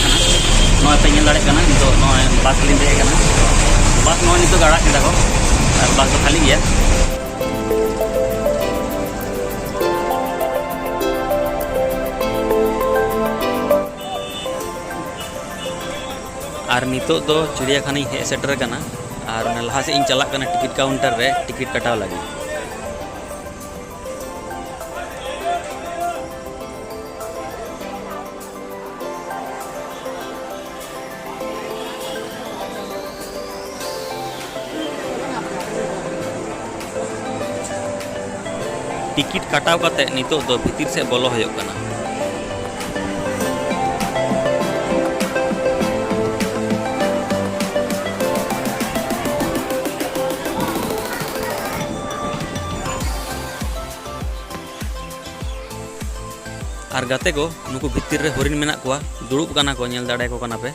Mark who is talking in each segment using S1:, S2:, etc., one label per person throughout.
S1: kana noy pe nyel dare kana nito noy bus lin de kana bus noy nito gada kida ko ar bus do khali gaya আর নিতো তো চিড়িয়াখানায় hedge সেটের কানা আর লাহা से इन चला कना टिकट काउंटर रे टिकट कटाव लगी टिकट कटाव काते नितो दो भीतर से बोलो होयो कना আর গাते को नुकु भितर रे हरिण मेना कोआ दुड़ुब काना को नेल दाड़े को काना पे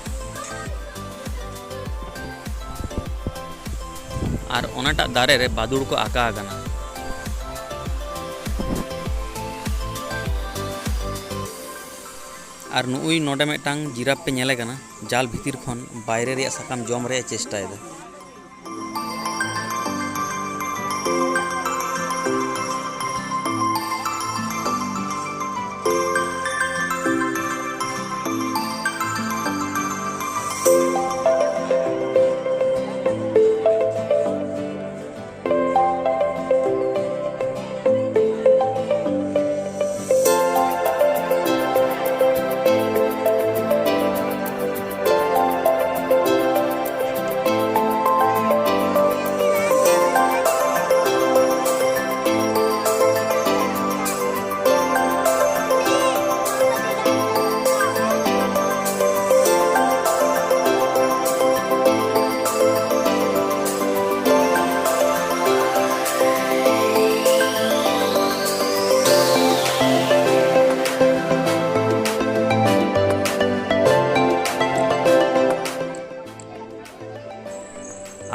S1: আর ওনাটা দারে রে বাদুড় को आका आगाना আর নুই नोडे मेटांग जिराफ पे नेले काना जाल भितर खन बायरे रे साकाम जम रे चेष्टा एदा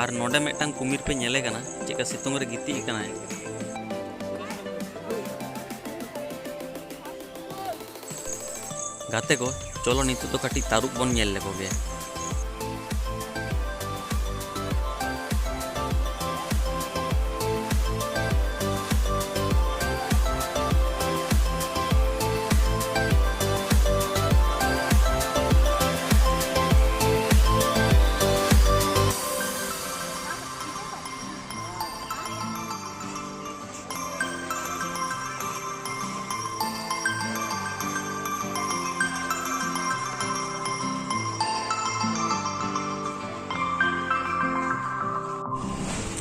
S1: আর नोडे मेटांग कुमिर पे नेले काना चेका सितुंग रे गिती काना गाते को चलो नितु तो काटी तारुब बन नेल लेको गे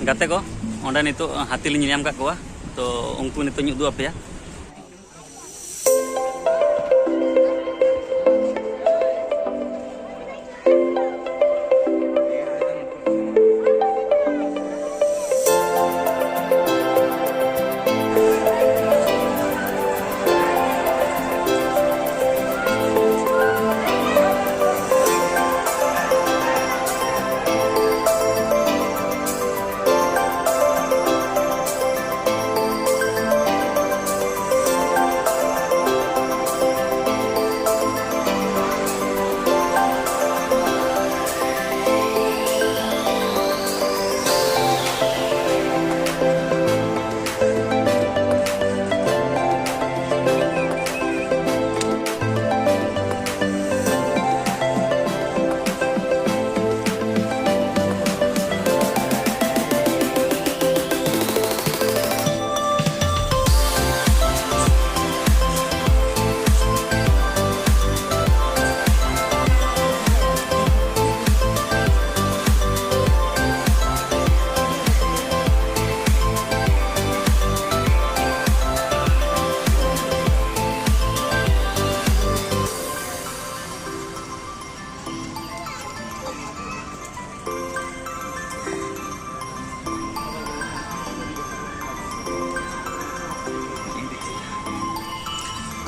S1: गाते को ओंडे नितो हाथी लिᱧ ᱧᱟᱢ ᱠᱟᱜ ᱠᱚᱣᱟ तो उनको नितो ᱧᱩ ᱩᱫᱩᱜ ᱟᱯᱮᱭᱟ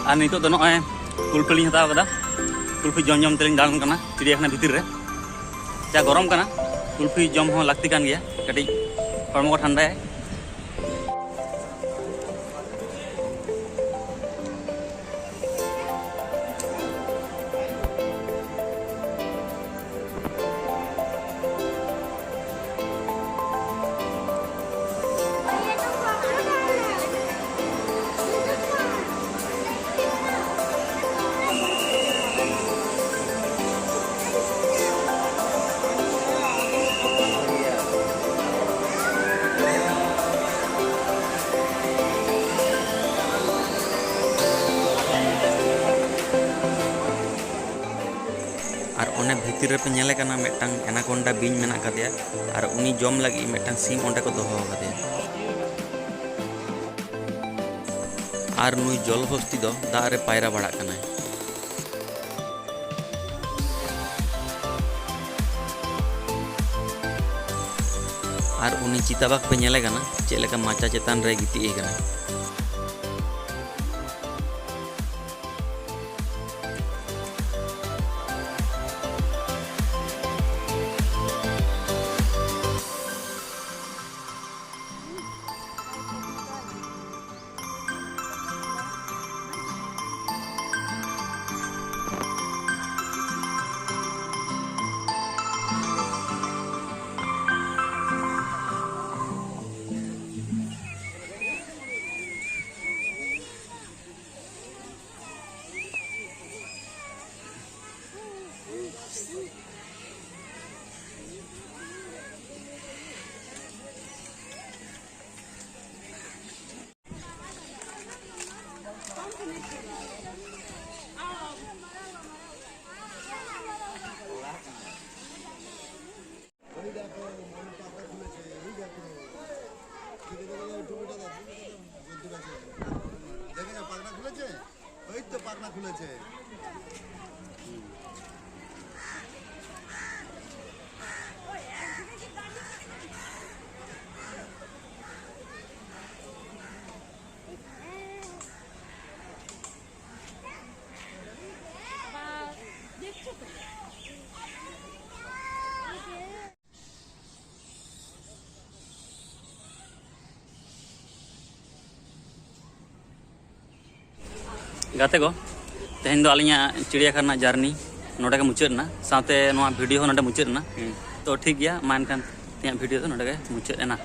S1: আর নিতো তো নয় কুলফি লিᱧ হাতাव kada कुल्फी जम जम तेलिंग दालन कना चिड़ियाखाना भितर रे जा गरम कना कुल्फी जम हो लागती कान गया कटी हड़मो को ठंडा है ᱚᱱᱮ ᱵᱷᱤᱛᱤᱨ ᱨᱮᱯᱮ ᱧᱮᱞᱮ ᱠᱟᱱᱟ ᱢᱤᱫᱴᱟᱝ एनाकोंडा बिᱧ मेना कदेया और उनी जम लगी मिदटांग सिम ओंडे को दोहो कदेया और नुई जलहस्ती दो दाग रे पायरा बाड़ा कनाय और उनी चिताबाग पे नेले कना चेद लेका माचा चेतान रे गितिए कना गाते को तेहन दो आलिया चिड़ियाखाना जर्नी नोडे के मुचादना साथे नोआ वीडियो नोडे मुचादना तो ठीक गया मा एनखान तेया वीडियो तो नोडे के मुचादना।